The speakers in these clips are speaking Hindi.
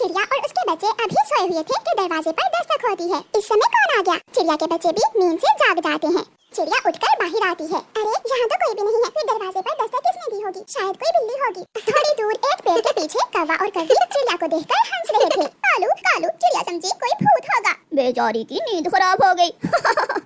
चिड़िया और उसके बच्चे अभी सोए हुए थे कि दरवाजे पर दस्तक होती है। इस समय कौन आ गया? चिड़िया के बच्चे भी नींद से जाग जाते हैं। चिड़िया उठकर बाहर आती है। अरे यहाँ तो कोई भी नहीं है, फिर दरवाजे पर दस्तक किसने दी होगी? शायद कोई बिल्ली होगी। थोड़ी दूर एक पेड़ के पीछे कौवा और कौवी चिड़िया को देखकर हंस रहे थे। कालू कालू चिड़िया समझी कोई भूत होगा। बेचारी की नींद खराब हो गई।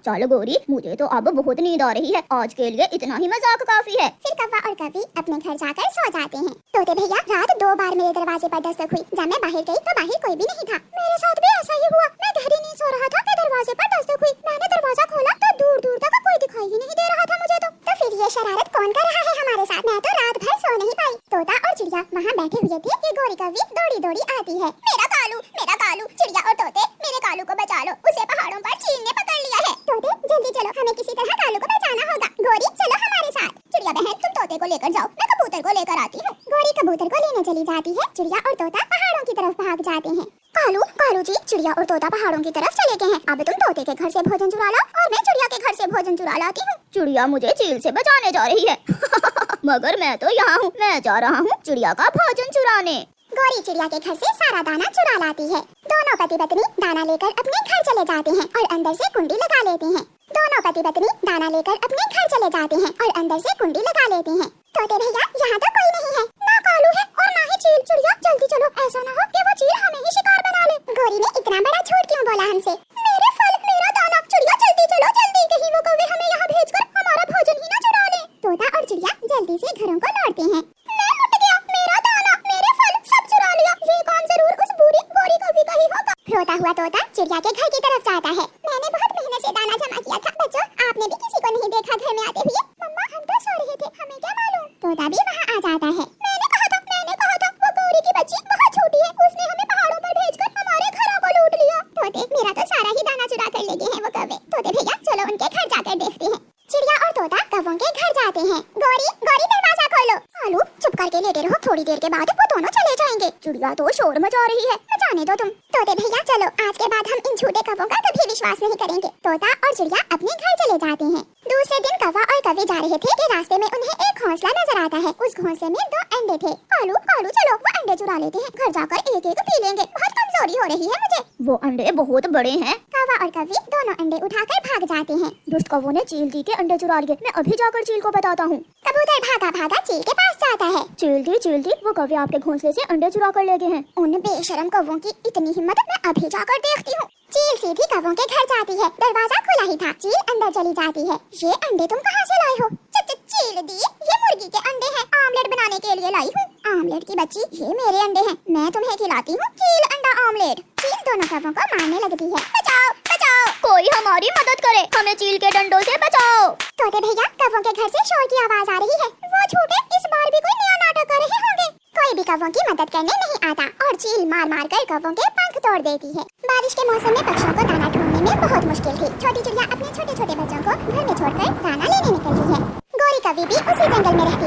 चलो गोरी, मुझे तो अब बहुत नींद आ रही है, आज के लिए इतना ही मजाक काफी है। फिर कौवा और कौवी अपने घर जाकर सो जाते हैं। तोते भैया, रात 2 बार मेरे दरवाजे पर दस्तक हुई। जब मैं बाहर गई तो बाहर कोई भी नहीं था। मेरे साथ भी ऐसा ही हुआ। मैं गहरी नींद सो रहा था कि दरवाजे पर दस्तक हुई। मैंने दरवाजा खोला तो दूर दूर तक कोई दिखाई ही नहीं दे रहा था मुझे तो फिर ये शरारत कौन कर रहा है हमारे साथ? मैं तो रात भर सो नहीं पाई। तोता और चिड़िया वहाँ बैठे हुए थे कि गोरी कौवी दौड़ी दौड़ी आती है। मेरा कालू, चिड़िया और तोते मेरे कालू को बचा लो, उसे पहाड़ों पर चील ने पकड़ लिया है। तोते जल्दी चलो, हमें किसी तरह कालू को बचाना होगा। गोरी चलो हमारे साथ। चिड़िया बहन तुम तोते को लेकर जाओ, मैं कबूतर को लेकर आती हूँ। गोरी कबूतर को लेने चली जाती है। चिड़िया और तोता पहाड़ों की तरफ भाग जाते हैं। कालू जी, चिड़िया और तोता पहाड़ों की तरफ चले गए हैं। अब तुम तोते के घर से भोजन चुरा लो और मैं चिड़िया के घर से भोजन चुरा लाती हूँ। चिड़िया मुझे चील से बचाने जा रही है। मगर मैं तो यहाँ हूँ, मैं जा रहा हूँ चिड़िया का भोजन चुराने। गोरी चिड़िया के घर से सारा दाना चुरा लाती है। दोनों पति पत्नी दाना लेकर अपने घर चले जाते हैं और अंदर से कुंडी लगा लेते हैं। दोनों पति पत्नी दाना लेकर अपने घर चले जाते हैं और अंदर से कुंडी लगा लेते हैं। तोते भैया, यहाँ तो कोई नहीं है, ना कालू है और ना ही चील। चिड़िया जल्दी चलो, ऐसा ना हो कि वो चील हमें ही शिकार बना ले। गोरी ने इतना बड़ा झूठ क्यों बोला हमसे? मेरे फल, मेरा दाना। चिड़िया जल्दी चलो, जल्दी, कहीं वो कौवे हमें यहाँ भेजकर हमारा भोजन ही ना चुरा ले। तोता और चिड़िया जल्दी से घरों को लौटते हैं। मैं लुट गया, मेरा दाना, मेरे फल सब चुरा लिया। ये काम जरूर उस बुरी गोरी कौवी का ही होगा। रोता हुआ तोता चिड़िया के घर की तरफ जाता है। मैंने बहुत मेहनत से दाना जमा किया था। बच्चों, आपने भी किसी को नहीं देखा घर में आते हुए? मम्मा, हम तो सो रहे थे, हमें क्या मालूम। तोता भी वहाँ आ जाता है। मैंने कहा था वो गौरी की बच्ची बहुत छोटी है, उसने हमें पहाड़ों पर भेजकर हमारे घरों को लूट लिया। तोते, मेरा तो सारा ही दाना चुरा कर ले गए हैं वो कौवे। तोते भैया चलो उनके घर जाकर देखते हैं। चिड़िया और तोता कौवों के घर जाते हैं। गोरी दरवाजा खोलो। कालू चुप करके लेटे रहो, थोड़ी देर के बाद वो दोनों चले जाएंगे। चिड़िया तो शोर मचा रही है, जाने दो तुम। तोते भैया चलो, आज के बाद हम इन झूठे कौवों का कभी विश्वास नहीं करेंगे। तोता और चिड़िया अपने घर चले जाते हैं। दूसरे दिन कौवा और कौवी जा रहे थे कि रास्ते में उन्हें एक घोंसला नजर आता है। उस घोंसले में 2 अंडे थे। कालू चलो, वो अंडे चुरा लेते हैं, घर जाकर एक एक पी लेंगे। बहुत कमजोरी हो रही है मुझे। वो अंडे बहुत बड़े हैं। कौवा और कौवी दोनों अंडे उठाकर भाग जाते हैं। दुष्ट कौवों ने चील दी के अंडे चुरा लिए, मैं अभी जाकर चील को बताता हूँ। कबूतर भागा भागा चील के पास जाता है। चील दी, वो कौवे आपके घोंसले से अंडे चुरा कर ले गए हैं। उन बेशरम कौवों की इतनी हिम्मत, मैं अभी जाकर देखती हूँ। चील सीधी कौवों के घर जाती है। दरवाजा खुला ही था, चील अंदर चली जाती है। ये अंडे तुम कहाँ से लाए हो? चील दी, ये मुर्गी के अंडे हैं, आमलेट बनाने के लिए लाई हूँ। आमलेट की बच्ची, ये मेरे अंडे हैं, मैं तुम्हें खिलाती हूँ चील अंडा आमलेट। चील दोनों कौवों को मारने लगती है। बचाओ बचाओ, कोई हमारी मदद करे, हमें चील के डंडों से बचाओ। तोते भैया, कौवों के घर से शोर की आवाज आ रही है। वो झूठे इस बार भी कोई नया नाटक कर रहे होंगे। कोई भी कौवों की मदद करने नहीं आता और चील मार कर कौवों के पंख तोड़ देती है। बारिश के मौसम में पक्षियों को दाना ढूंढने में बहुत मुश्किल थी। छोटी चिड़िया अपने छोटे छोटे बच्चों को घर में छोड़कर दाना लेने निकलती है। गोरी कौवी भी उसी जंगल में रहती